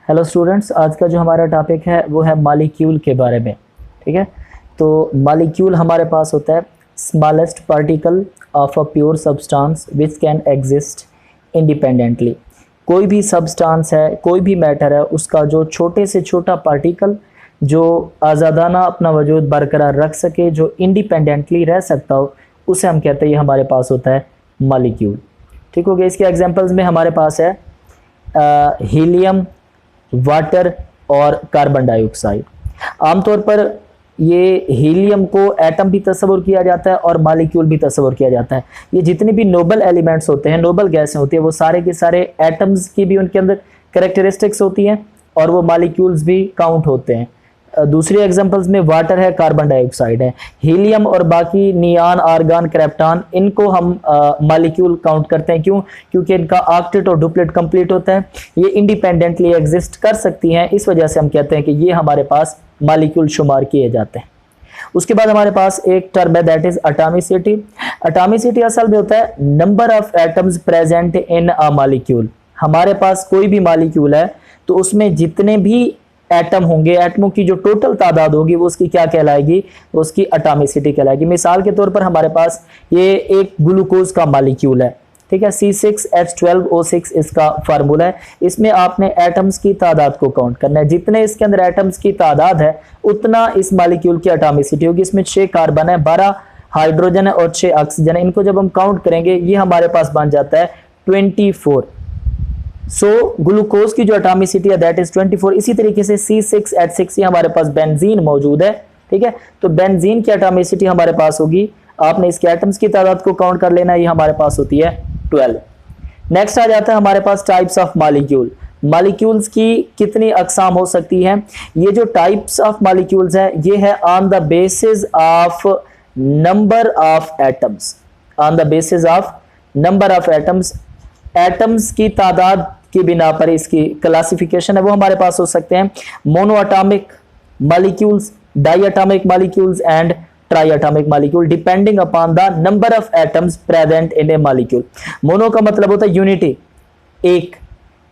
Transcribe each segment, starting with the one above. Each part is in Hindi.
हेलो स्टूडेंट्स, आज का जो हमारा टॉपिक है वो है मॉलिक्यूल के बारे में। ठीक है, तो मॉलिक्यूल हमारे पास होता है smallest particle of a pure substance which can exist independently. कोई भी सब्सटेंस है, कोई भी मैटर है, उसका जो छोटे से छोटा पार्टिकल जो आज़ादाना अपना वजूद बरकरार रख सके, जो इंडिपेंडेंटली रह सकता हो, उसे हम कहते हैं ये हमारे पास होता है मॉलिक्यूल। ठीक हो गया। इसके एग्जांपल्स में हमारे पास है हीलियम, वाटर और कार्बन डाइऑक्साइड। आमतौर पर ये हीलियम को एटम भी तस्वुर किया जाता है और मॉलिक्यूल भी तस्वुर किया जाता है। ये जितने भी नोबल एलिमेंट्स होते हैं, नोबल गैसें होती है, वो सारे के सारे एटम्स की भी उनके अंदर कैरेक्टरिस्टिक्स होती हैं और वो मॉलिक्यूल्स भी काउंट होते हैं। दूसरी एग्जांपल्स में वाटर है, कार्बन डाइऑक्साइड है, हीलियम और बाकी नियान, आर्गन, क्रेप्टॉन, इनको हम मॉलिक्यूल काउंट करते हैं। क्यों? क्योंकि इनका ऑक्टेट और डुप्लेट कंप्लीट होता है, ये इंडिपेंडेंटली एग्जिस्ट कर सकती हैं, इस वजह से हम कहते हैं कि ये हमारे पास मॉलिक्यूल शुमार किए जाते हैं। उसके बाद हमारे पास एक टर्म है दैट इज एटॉमिसिटी। एटॉमिसिटी असल में होता है number of atoms present in a molecule. हमारे पास कोई भी मॉलिक्यूल है तो उसमें जितने भी एटम होंगे, एटमों की जो टोटल तादाद होगी वो उसकी क्या कहलाएगी? वो उसकी एटॉमिसिटी कहलाएगी। मिसाल के तौर पर हमारे पास ये एक ग्लूकोज का मॉलिक्यूल है, ठीक है, C6H12O6 इसका फार्मूला है। इसमें आपने एटम्स की तादाद को काउंट करना है। जितने इसके अंदर एटम्स की तादाद है उतना इस मॉलिक्यूल की एटॉमिसिटी होगी। इसमें 6 कार्बन है, 12 हाइड्रोजन है और 6 ऑक्सीजन है। इनको जब हम काउंट करेंगे ये हमारे पास बन जाता है 24। सो ग्लूकोज की जो एटॉमिसिटी है दैट इज 24। इसी तरीके से C6H6 हमारे पास बेंजीन मौजूद है, ठीक है, तो बेंजीन की एटॉमिसिटी हमारे पास होगी, आपने इसके एटम्स की तादाद को काउंट कर लेना, ये हमारे पास होती है 12। नेक्स्ट आ जाता है हमारे पास टाइप्स ऑफ मॉलिक्यूल। मॉलिक्यूल्स की कितनी अकसाम हो सकती हैं? ये जो टाइप्स ऑफ मॉलिक्यूल्स है ये है on the basis of number of atoms. On the basis of number of atoms, atoms की तादाद की बिना पर इसकी क्लासिफिकेशन है। वो हमारे पास हो सकते हैं monoatomic molecules, diatomic molecules and triatomic molecule depending upon the number of atoms present in A molecule. Mono का मतलब होता है यूनिटी, एक।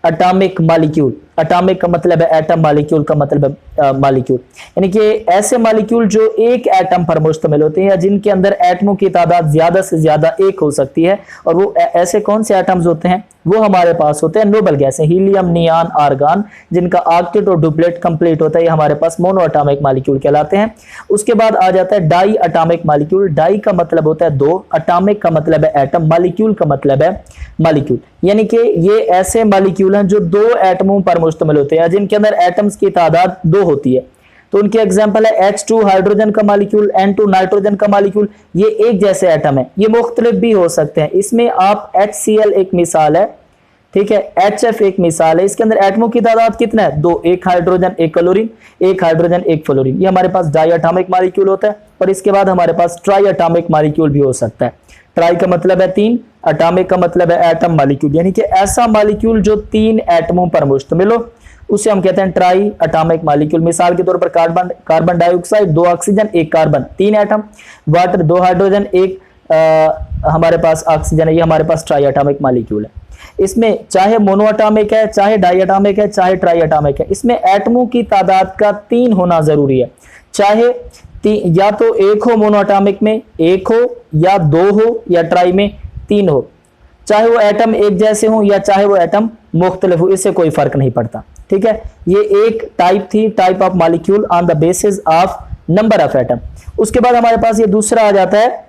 एटॉमिक मॉलिक्यूल, एटॉमिक का मतलब है एटम, मॉलिक्यूल का मतलब है मॉलिक्यूल, यानी कि ऐसे मॉलिक्यूल जो एक एटम पर मुश्तमिल होते हैं या जिनके अंदर एटमों की तादाद ज्यादा से ज्यादा एक हो सकती है। और वो ऐसे कौन से एटम्स होते हैं? वो हमारे पास होते हैं नोबल गैसें, हीलियम, नियान, आर्गन, जिनका ऑक्टेट और डुप्लेट कंप्लीट होता है, ये हमारे पास मोनो एटॉमिक मॉलिक्यूल कहलाते हैं। उसके बाद आ जाता है डाई एटॉमिक मॉलिक्यूल। डाई का मतलब होता है दो, एटॉमिक का मतलब है एटम, मॉलिक्यूल का मतलब है मॉलिक्यूल, यानी कि ये ऐसे मॉलिक्यूल हैं जो दो एटमों पर मुश्तमिल होते हैं जिनके अंदर एटम्स की तादाद 2 होती है। तो उनके एग्जांपल है H2 हाइड्रोजन का मॉलिक्यूल, N2 नाइट्रोजन का मॉलिक्यूल। ये एक जैसे एटम है, ये मुख्तलिफ भी हो सकते हैं। इसमें आप HCl एक मिसाल है, ठीक है, HF एक मिसाल है। इसके अंदर एटमों की तादाद कितना है? 2, एक हाइड्रोजन एक क्लोरीन, एक हाइड्रोजन एक फ्लोरीन। ये हमारे पास डाइएटॉमिक मॉलिक्यूल होता है। और इसके बाद हमारे पास ट्राइएटॉमिक मॉलिक्यूल भी हो सकता है। ट्राई का मतलब है 3, एटॉमिक का मतलब है एटम मॉलिक्यूल, यानी कि ऐसा मॉलिक्यूल जो 3 एटमों पर मुश्तमिल हो उसे हम कहते हैं ट्राई एटॉमिक मॉलिक्यूल। मिसाल के तौर पर carbon dioxide 2 oxygen 1 carbon, 3 atom. Water 2 hydrogen 1 हमारे पास ऑक्सीजन है, ये हमारे पास ट्राई एटॉमिक मॉलिक्यूल है। इसमें चाहे मोनोएटॉमिक है, चाहे डाइएटॉमिक है, चाहे ट्राइएटॉमिक है, इसमें एटमों की तादाद का 3 होना जरूरी है। चाहे या तो एक हो मोनोएटॉमिक में, एक हो, या 2 हो, या ट्राई में 3 हो। चाहे वो एटम एक जैसे हो या चाहे वो एटम मुख्तलिफ हो, इससे कोई फर्क नहीं पड़ता, ठीक है। ये एक टाइप थी, type of molecule on the basis of number of atom. उसके बाद हमारे पास ये दूसरा आ जाता है,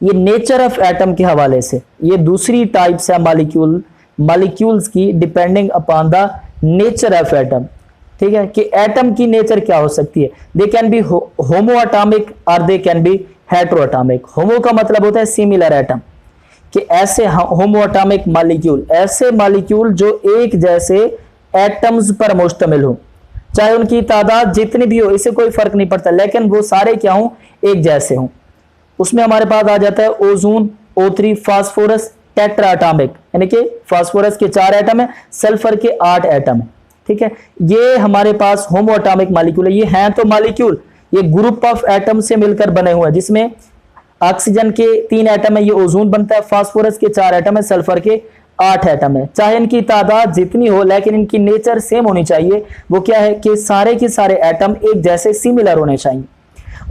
ये नेचर ऑफ एटम के हवाले से ये दूसरी टाइप्स है मॉलिक्यूल्स की depending upon the nature of atom, ठीक है, कि एटम की नेचर क्या हो सकती है। दे कैन बी होमोएटॉमिक और दे कैन बी हेटेरोएटॉमिक। होमो का मतलब होता है सिमिलर एटम, कि ऐसे होमोएटॉमिक मॉलिक्यूल, ऐसे मॉलिक्यूल जो एक जैसे एटम्स पर मुश्तमिल हो, चाहे उनकी तादाद जितनी भी हो, इससे कोई फर्क नहीं पड़ता, लेकिन वो सारे क्या हों? एक जैसे हों। उसमें हमारे पास आ जाता है ozone, O3, phosphorus, tetra atomic, यानी कि फास्फोरस के 4 एटम है, सल्फर के 8 एटम है, ठीक है। ये हमारे पास होमोएटॉमिक मॉलिक्यूल है। ये हैं तो मॉलिक्यूल, ये ग्रुप ऑफ एटम से मिलकर बने हुए हैं, जिसमें ऑक्सीजन के 3 एटम है, ये ओजोन बनता है, फास्फोरस के 4 एटम है, सल्फर के 8 एटम है। चाहे इनकी तादाद जितनी हो लेकिन इनकी नेचर सेम होनी चाहिए। वो क्या है कि सारे के सारे एटम एक जैसे सिमिलर होने चाहिए।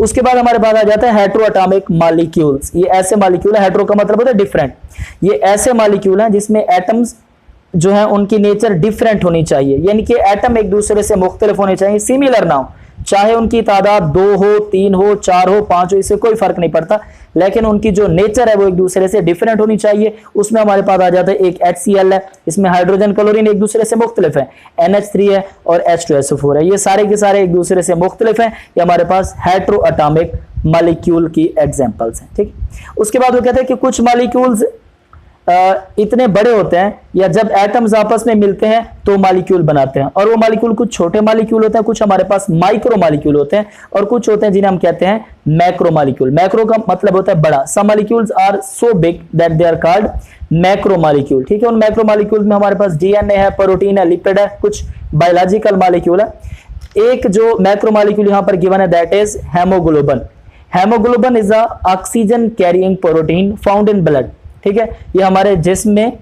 उसके बाद हमारे पास आ जाता है हेट्रो एटॉमिक मॉलिक्यूल्स। ये ऐसे मॉलिक्यूल है, हेट्रो का मतलब होता है डिफरेंट। ये ऐसे मॉलिक्यूल हैं जिसमें एटम्स जो है उनकी नेचर डिफरेंट होनी चाहिए, यानी कि एटम एक दूसरे से मुख्तलिफ होने चाहिए, सिमिलर ना हो। चाहे उनकी तादाद 2 हो, 3 हो, 4 हो, 5 हो, इससे कोई फर्क नहीं पड़ता, लेकिन उनकी जो नेचर है वो एक दूसरे से डिफरेंट होनी चाहिए। उसमें हमारे पास आ जाता है एक HCl है, इसमें हाइड्रोजन क्लोरीन एक दूसरे से मुख्तलिफ है, NH3 है और H2SO4 है। ये सारे के सारे एक दूसरे से मुख्तलिफ हैं। ये हमारे पास हेट्रो एटॉमिक मॉलिक्यूल की एग्जांपल्स हैं। ठीक, उसके बाद वो कहते हैं कि कुछ मॉलिक्यूल्स इतने बड़े होते हैं या जब एटम्स आपस में मिलते हैं तो मॉलिक्यूल बनाते हैं, और वो मॉलिक्यूल कुछ छोटे मॉलिक्यूल होते हैं, कुछ हमारे पास माइक्रो मॉलिक्यूल होते हैं, और कुछ होते हैं जिन्हें हम कहते हैं मैक्रो मॉलिक्यूल। मैक्रो का मतलब होता है बड़ा। Some molecules are so big that they are called macro molecule. ठीक है, उन मैक्रो मॉलिक्यूल में हमारे पास DNA है, प्रोटीन है, लिपिड है, कुछ बायोलॉजिकल मॉलिक्यूल है। एक जो मैक्रो मॉलिक्यूल यहां पर गिवन है that is haemoglobin. Haemoglobin is a oxygen carrying protein found in blood. ठीक है, ये हमारे जिस्म में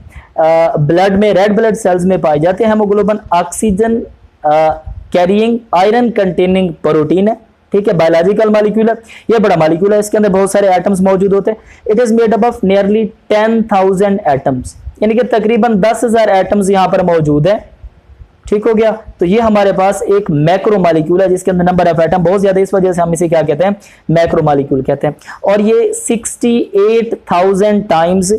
ब्लड में रेड ब्लड सेल्स में पाए जाते हैं। Haemoglobin oxygen carrying iron containing protein है। ठीक है, बायोलॉजिकल मॉलिक्यूल है, ये बड़ा मॉलिक्यूल है, इसके अंदर बहुत सारे एटम्स मौजूद होते हैं। It is made up of nearly 10,000 atoms, यानी कि तकरीबन 10,000 एटम्स यहां पर मौजूद है। ठीक हो गया, तो ये हमारे पास एक मैक्रो मॉलिक्यूल है जिसके अंदर नंबर ऑफ एटम बहुत ज्यादा, इस वजह से हम इसे क्या कहते हैं, मैक्रो मॉलिक्यूल कहते हैं। और ये 68,000 टाइम्स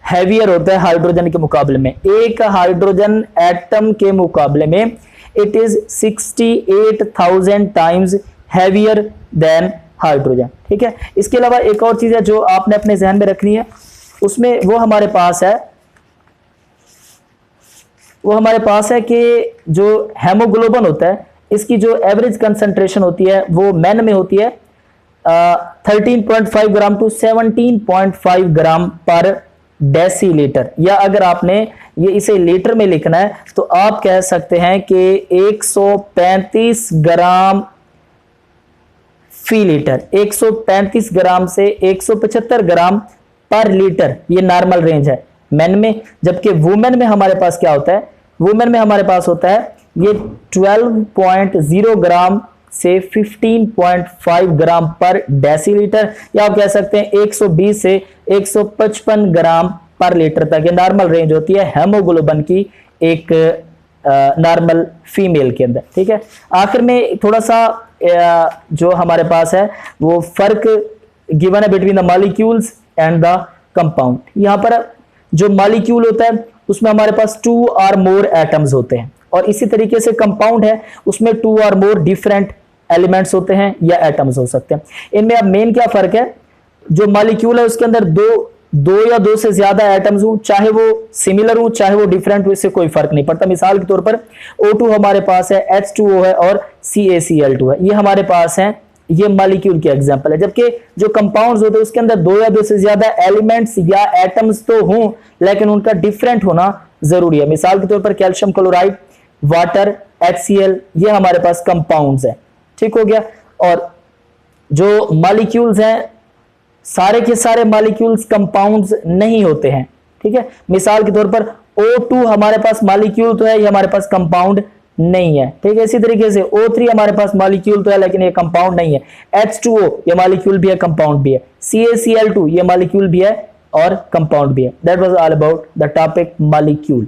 हैवियर होता है हाइड्रोजन के मुकाबले में। एक हाइड्रोजन एटम के मुकाबले में it is 68,000 times heavier than hydrogen. ठीक है, इसके अलावा एक और चीज है जो आपने अपने जहन में रखनी है, उसमें वो हमारे पास है कि जो हेमोग्लोबिन होता है इसकी जो एवरेज कंसंट्रेशन होती है वो मैन में होती है 13.5 ग्राम टू 17.5 ग्राम पर डेसीलीटर, या अगर आपने ये इसे लीटर में लिखना है तो आप कह सकते हैं कि 135 ग्राम फी लीटर। 135 ग्राम से 175 ग्राम पर लीटर ये नॉर्मल रेंज है मेन में। जबकि वुमेन में हमारे पास क्या होता है, वुमेन में हमारे पास होता है ये 12.0 ग्राम से 15.5 ग्राम पर डेसीलीटर, या आप कह सकते हैं 120 से 155 ग्राम पर लीटर तक ये नॉर्मल रेंज होती है हेमोग्लोबिन की एक नॉर्मल फीमेल के अंदर। ठीक है, आखिर में थोड़ा सा जो हमारे पास है वो फर्क गिवन है between the molecules and the compound. यहां पर जो मॉलिक्यूल होता है उसमें हमारे पास 2 और मोर एटम्स होते हैं, और इसी तरीके से कंपाउंड है उसमें 2 और मोर डिफरेंट एलिमेंट्स होते हैं या एटम्स हो सकते हैं। इनमें अब मेन क्या फर्क है, जो मॉलिक्यूल है उसके अंदर दो या दो से ज्यादा एटम्स हो, चाहे वो सिमिलर हो चाहे वो डिफरेंट हो, इससे कोई फर्क नहीं पड़ता। मिसाल के तौर पर O2 हमारे पास है, H2O है और CaCl2 है, ये हमारे पास है, ये मॉलिक्यूल के एग्जांपल है। जबकि जो कंपाउंड्स होते हैं उसके अंदर 2 या 2 से ज्यादा एलिमेंट्स या एटम्स तो हों लेकिन उनका डिफरेंट होना जरूरी है। मिसाल के तौर पर कैल्शियम क्लोराइड, वाटर, HCl, ये हमारे पास कंपाउंड्स हैं। ठीक हो गया, और जो मॉलिक्यूल्स हैं सारे के सारे मॉलिक्यूल्स कंपाउंड्स नहीं होते हैं। ठीक है, मिसाल के तौर पर O2 हमारे पास मॉलिक्यूल तो है, ये हमारे पास कंपाउंड नहीं है। ठीक है, इसी तरीके से O3 हमारे पास मॉलिक्यूल तो है लेकिन ये कंपाउंड नहीं है। H2O ये मॉलिक्यूल भी है, कंपाउंड भी है। CaCl2 ये मॉलिक्यूल भी है और कंपाउंड भी है। That was all about the topic molecule.